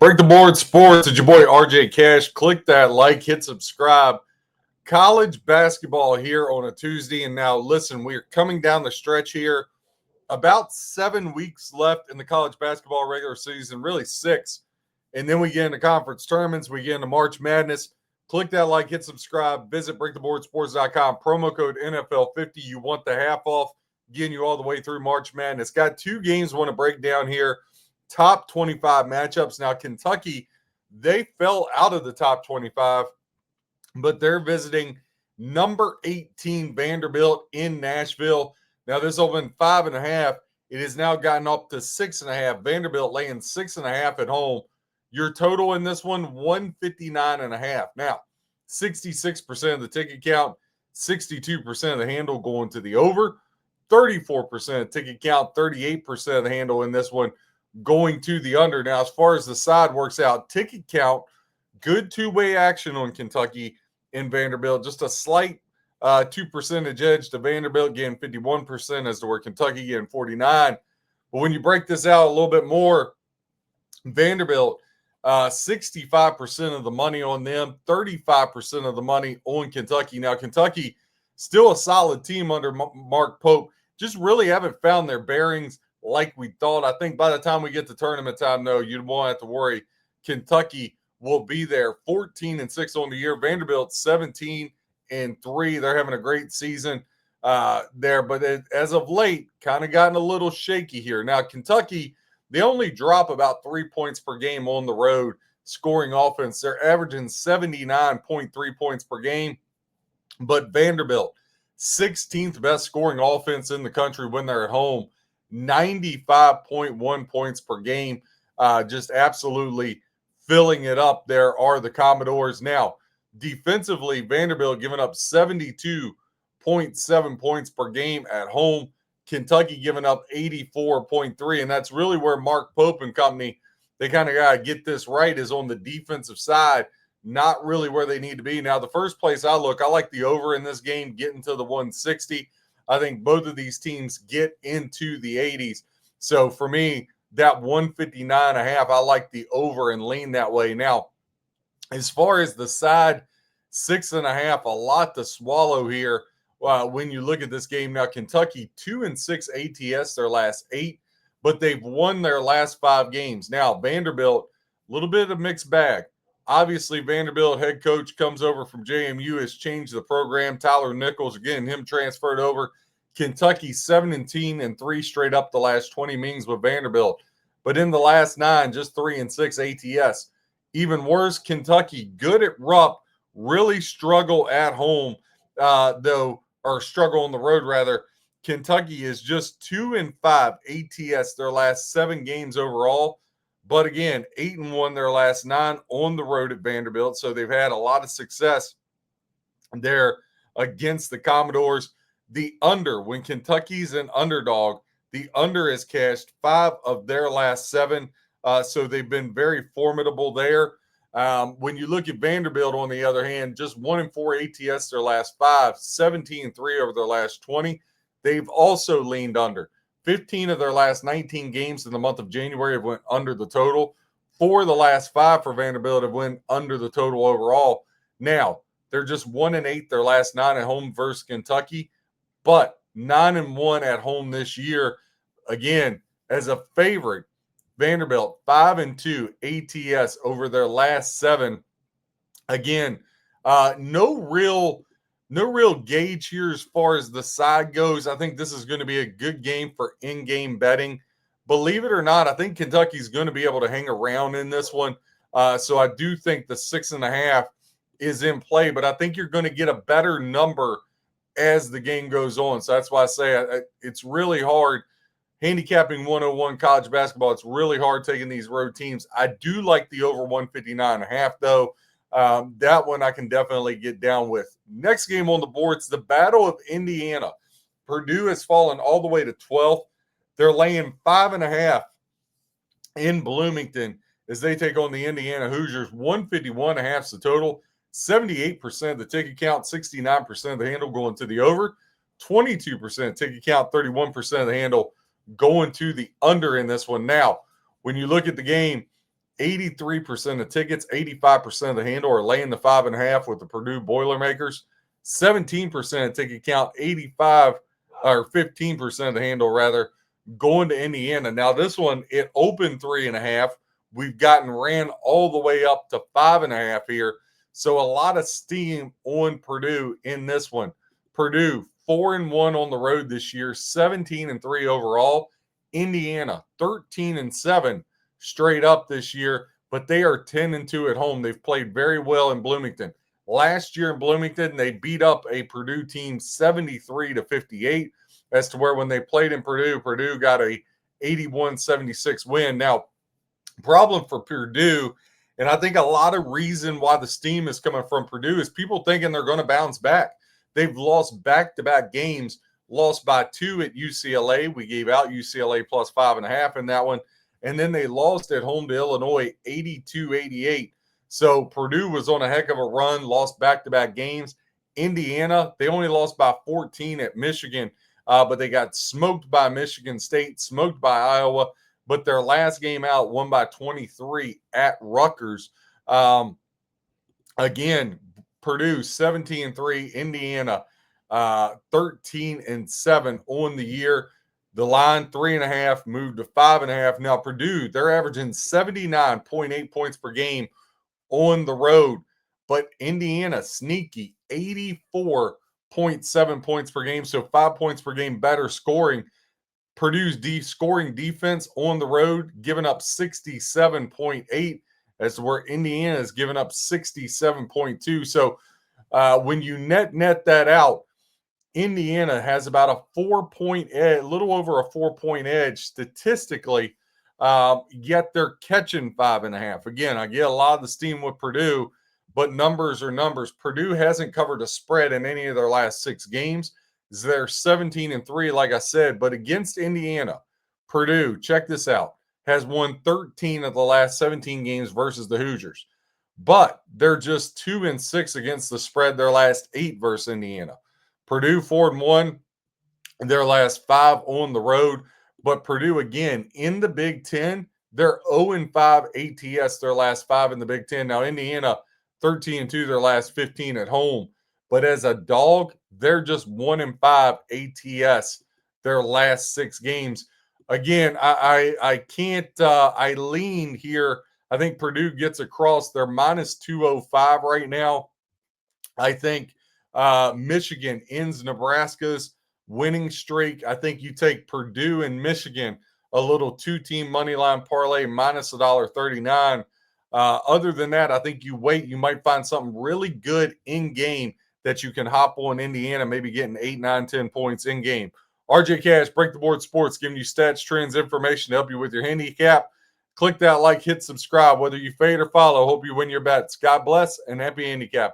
Break the Board Sports. It's your boy RJ Cash. Click that like, hit subscribe. College basketball here on a Tuesday. And now, listen, we are coming down the stretch here. About 7 weeks left in the college basketball regular season, really 6. And then we get into conference tournaments. We get into March Madness. Click that like, hit subscribe. Visit breaktheboardsports.com. Promo code NFL50. You want the half off. Getting you all the way through March Madness. Got 2 games I want to break down here. Top 25 matchups. Now, Kentucky, they fell out of the top 25, but they're visiting number 18 Vanderbilt in Nashville. Now, this opened 5.5. It has now gotten up to 6.5. Vanderbilt laying 6.5 at home. Your total in this one, 159.5. Now, 66% of the ticket count, 62% of the handle going to the over, 34% of ticket count, 38% of the handle in this one going to the under. Now, as far as the side works out, ticket count, good two-way action on Kentucky and Vanderbilt. Just a slight 2% edge to Vanderbilt, getting 51% as to where Kentucky getting 49. But when you break this out a little bit more, Vanderbilt, 65% of the money on them, 35% of the money on Kentucky. Now, Kentucky, still a solid team under Mark Pope. Just really haven't found their bearings like we thought. I think by the time we get to tournament time, though, you won't have to worry. Kentucky will be there 14-6 on the year. Vanderbilt 17-3. They're having a great season there, but as of late, kind of gotten a little shaky here. Now, Kentucky, they only drop about 3 points per game on the road scoring offense. They're averaging 79.3 points per game, but Vanderbilt, 16th best scoring offense in the country when they're at home. 95.1 points per game, just absolutely filling it up. There are the Commodores. Now, defensively, Vanderbilt giving up 72.7 points per game at home. Kentucky giving up 84.3, and that's really where Mark Pope and company, they kind of got to get this right, is on the defensive side, not really where they need to be. Now, the first place I look, I like the over in this game, getting to the 160. I think both of these teams get into the 80s. So for me, that 159.5, I like the over and lean that way. Now, as far as the side, 6.5, a lot to swallow here when you look at this game. Now, Kentucky, 2-6 ATS their last 8, but they've won their last 5 games. Now, Vanderbilt, a little bit of a mixed bag. Obviously, Vanderbilt head coach comes over from JMU, has changed the program. Tyler Nichols, again, him transferred over. Kentucky 17-3 straight up the last 20 meetings with Vanderbilt. But in the last 9, just 3-6 ATS. Even worse, Kentucky, good at Rupp, really struggle at home, or struggle on the road, rather. Kentucky is just 2-5 ATS their last 7 games overall. But again, 8-1 their last 9 on the road at Vanderbilt. So they've had a lot of success there against the Commodores. The under, when Kentucky's an underdog, the under has cashed 5 of their last 7. So they've been very formidable there. When you look at Vanderbilt, on the other hand, just 1-4 ATS their last 5, 17-3 over their last 20. They've also leaned under. 15 of their last 19 games in the month of January have went under the total. 4 of the last 5 for Vanderbilt have went under the total overall. Now, they're just 1-8 their last 9 at home versus Kentucky, but 9-1 at home this year. Again, as a favorite, Vanderbilt 5-2 ATS over their last 7. Again, no real gauge here as far as the side goes. I think this is going to be a good game for in-game betting. Believe it or not, I think Kentucky's going to be able to hang around in this one. So I do think the 6.5 is in play, but I think you're going to get a better number as the game goes on. So that's why I say it's really hard handicapping 101 college basketball. It's really hard taking these road teams. I do like the over 159.5, though. That one I can definitely get down with. Next game on the board, it's the Battle of Indiana. Purdue has fallen all the way to 12th. They're laying 5.5 in Bloomington as they take on the Indiana Hoosiers. 151.5 is the total. 78% of the ticket count, 69% of the handle going to the over. 22% ticket count, 31% of the handle going to the under in this one. Now, when you look at the game, 83% of tickets, 85% of the handle are laying the 5.5 with the Purdue Boilermakers. 17% of ticket count, 85 or 15% of the handle rather, going to Indiana. Now this one, it opened 3.5. We've ran all the way up to 5.5 here. So a lot of steam on Purdue in this one. Purdue 4-1 on the road this year, 17-3 overall. Indiana 13-7 straight up this year, but they are 10-2 at home. They've played very well in Bloomington. Last year in Bloomington, they beat up a Purdue team 73-58. As to where when they played in Purdue, Purdue got a 81-76 win. Now, problem for Purdue, and I think a lot of reason why the steam is coming from Purdue is people thinking they're going to bounce back. They've lost back-to-back games, lost by 2 at UCLA. We gave out UCLA plus 5.5 in that one. And then they lost at home to Illinois 82-88. So Purdue was on a heck of a run, lost back-to-back games. Indiana, they only lost by 14 at Michigan, but they got smoked by Michigan State, smoked by Iowa. But their last game out, won by 23 at Rutgers. Again, Purdue 17-3, Indiana 13-7 on the year. The line 3.5 moved to 5.5. Now Purdue, they're averaging 79.8 points per game on the road, but Indiana sneaky 84.7 points per game, so 5 points per game better scoring. Purdue's scoring defense on the road, giving up 67.8, as to where Indiana is giving up 67.2. So when you net that out, Indiana has about a 4-point edge, a little over a 4-point edge statistically, yet they're catching 5.5. Again, I get a lot of the steam with Purdue, but numbers are numbers. Purdue hasn't covered a spread in any of their last 6 games. They're 17-3, like I said, but against Indiana, Purdue, check this out, has won 13 of the last 17 games versus the Hoosiers, but they're just 2-6 against the spread their last 8 versus Indiana. Purdue 4-1 their last 5 on the road, but Purdue again in the Big Ten, they're 0-5 ATS their last 5 in the Big Ten. Now Indiana 13-2 their last 15 at home, but as a dog, they're just 1-5 ATS their last 6 games. Again, I can't. I lean here. I think Purdue gets across. They're minus 205 right now. I think Michigan ends Nebraska's winning streak. I think you take Purdue and Michigan, a little 2-team money line parlay minus $1.39. Other than that, I think you wait. You might find something really good in game that you can hop on Indiana, maybe getting 8, 9, 10 points in game. RJ Cash, Break the Board Sports, giving you stats, trends, information to help you with your handicap. Click that like, hit subscribe, whether you fade or follow. Hope you win your bets. God bless and happy handicapping.